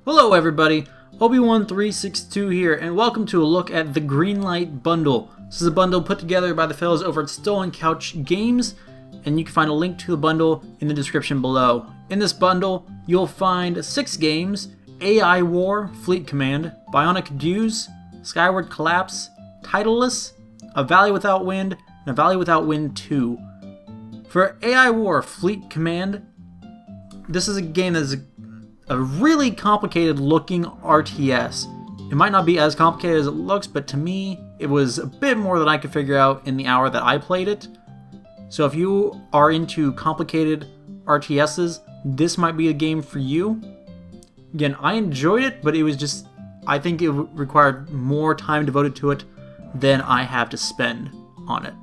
Hello everybody, Obi1362 here, and welcome to a look at the Greenlight Bundle. This is a bundle put together by the fellows over at Stolen Couch Games, and you can find a link to the bundle in the description below. In this bundle, you'll find 6 games: AI War, Fleet Command, Bionic Dews, Skyward Collapse, Titleist, A Valley Without Wind, and A Valley Without Wind 2. For AI War, Fleet Command, this is a game that is a really complicated looking RTS. It might not be as complicated as it looks, but to me, it was a bit more than I could figure out in the hour that I played it. So if you are into complicated RTSs, this might be a game for you. Again, I enjoyed it, but it was just, I think it required more time devoted to it than I have to spend on it.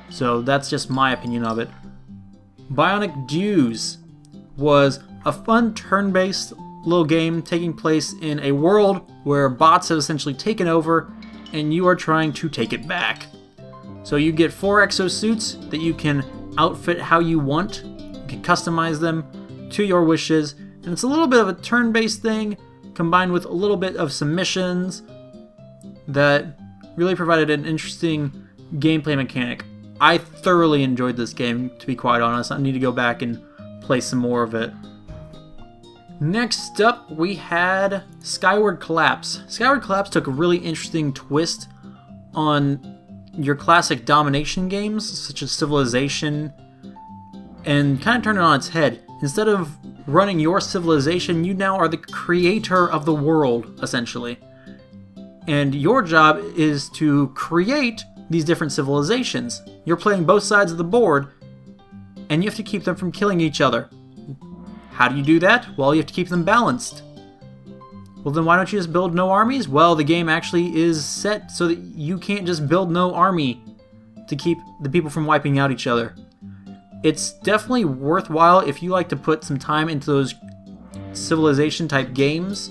So that's just my opinion of it. Bionic Dews was a fun turn-based little game taking place in a world where bots have essentially taken over and you are trying to take it back. So you get 4 exosuits that you can outfit how you want. You can customize them to your wishes, and it's a little bit of a turn-based thing combined with a little bit of some missions that really provided an interesting gameplay mechanic. I thoroughly enjoyed this game, to be quite honest. I need to go back and play some more of it. Next up, we had Skyward Collapse. Skyward Collapse took a really interesting twist on your classic domination games, such as Civilization, and kind of turned it on its head. Instead of running your civilization, you now are the creator of the world, essentially. And your job is to create these different civilizations. You're playing both sides of the board, and you have to keep them from killing each other. How do you do that? Well, you have to keep them balanced. Well, then why don't you just build no armies? Well, the game actually is set so that you can't just build no army to keep the people from wiping out each other. It's definitely worthwhile if you like to put some time into those civilization type games.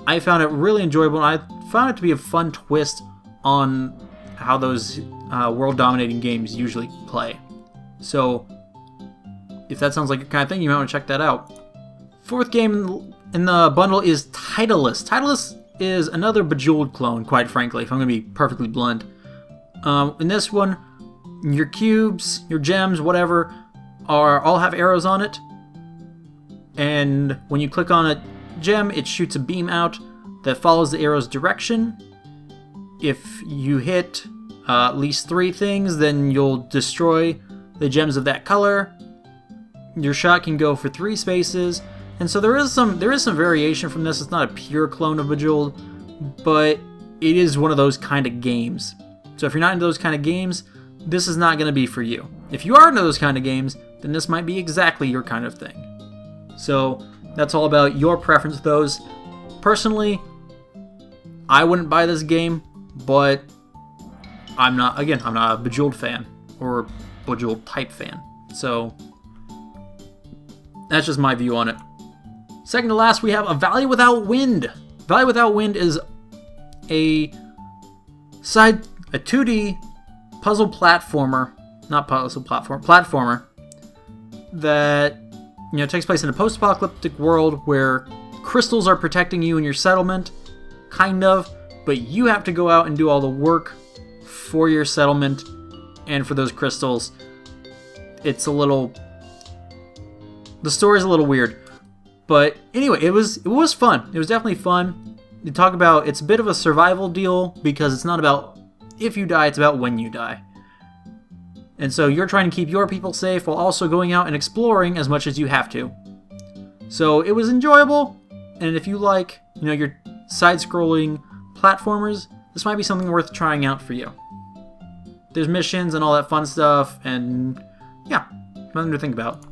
I found it really enjoyable, and I found it to be a fun twist on how those world dominating games usually play. So if that sounds like your kind of thing, you might want to check that out. 4th game in the bundle is Titleist. Titleist is another Bejeweled clone, quite frankly, if I'm going to be perfectly blunt. In this one, your cubes, your gems, whatever, all have arrows on it. And when you click on a gem, it shoots a beam out that follows the arrow's direction. If you hit at least 3 things, then you'll destroy the gems of that color. Your shot can go for 3 spaces, and so there is some variation from this. It's not a pure clone of Bejeweled, but it is one of those kind of games. So if you're not into those kind of games, this is not going to be for you. If you are into those kind of games, then this might be exactly your kind of thing. So that's all about your preference with those. Personally, I wouldn't buy this game, but I'm not a Bejeweled fan or Bejeweled type fan. So that's just my view on it. Second to last, we have A Valley Without Wind. Valley Without Wind is a 2D puzzle platformer, platformer that takes place in a post-apocalyptic world where crystals are protecting you and your settlement, kind of, but you have to go out and do all the work for your settlement and for those crystals. The story's a little weird, but anyway, it was fun. It was definitely fun. You talk about, it's a bit of a survival deal because it's not about if you die, it's about when you die. And so you're trying to keep your people safe while also going out and exploring as much as you have to. So it was enjoyable, and if you like, your side-scrolling platformers, this might be something worth trying out for you. There's missions and all that fun stuff, and yeah, nothing to think about.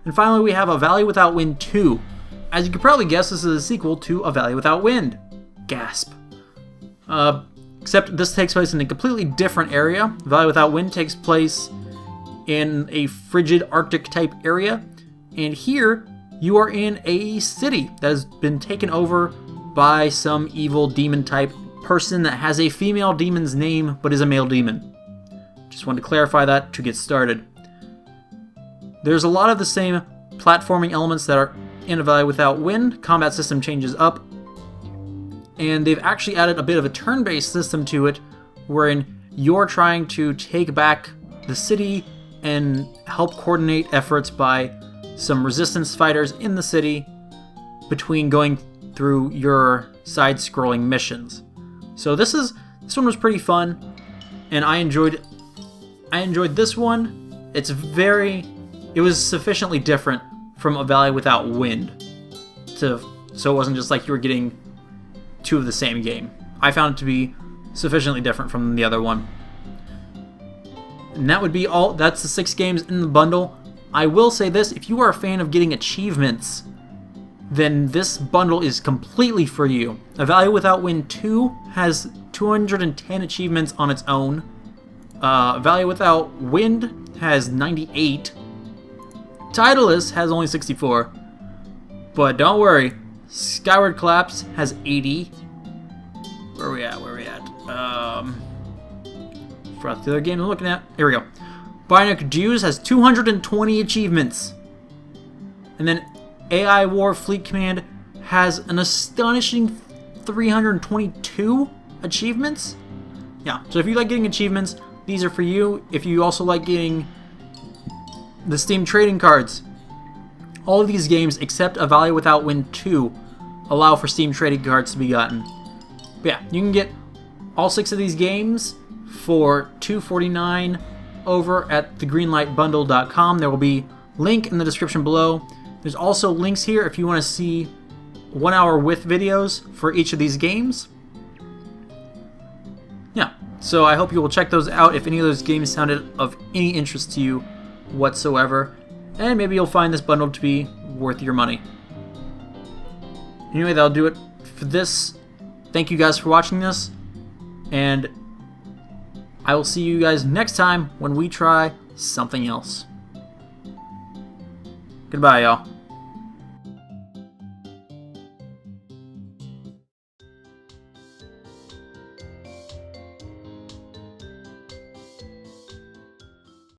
And finally, we have A Valley Without Wind 2. As you can probably guess, this is a sequel to A Valley Without Wind. Gasp. Except this takes place in a completely different area. A Valley Without Wind takes place in a frigid Arctic type area. And here, you are in a city that has been taken over by some evil demon type person that has a female demon's name but is a male demon. Just wanted to clarify that to get started. There's a lot of the same platforming elements that are in A Valley Without Wind, combat system changes up, and they've actually added a bit of a turn-based system to it, wherein you're trying to take back the city and help coordinate efforts by some resistance fighters in the city between going through your side-scrolling missions. So this one was pretty fun, and I enjoyed this one. It was sufficiently different from A Valley Without Wind, so it wasn't just like you were getting two of the same game. I found it to be sufficiently different from the other one. And that would be all. That's the 6 games in the bundle. I will say this, if you are a fan of getting achievements, then this bundle is completely for you. A Valley Without Wind 2 has 210 achievements on its own. A Valley Without Wind has 98. Titleist has only 64. But don't worry, Skyward Collapse has 80. Where are we at? Forgot the other game I'm looking at. Here we go. Bionic Jews has 220 achievements. And then AI War Fleet Command has an astonishing 322 achievements. Yeah, so if you like getting achievements, these are for you. If you also like getting the Steam trading cards, all of these games except A Valley Without Wind 2 allow for Steam trading cards to be gotten. But yeah, you can get all 6 of these games for $249 over at thegreenlightbundle.com. There will be a link in the description below. There's also links here if you want to see 1 hour with videos for each of these games. Yeah, so I hope you will check those out if any of those games sounded of any interest to you whatsoever, and maybe you'll find this bundle to be worth your money. Anyway, that'll do it for this. Thank you guys for watching this, and I will see you guys next time when we try something else. Goodbye, y'all.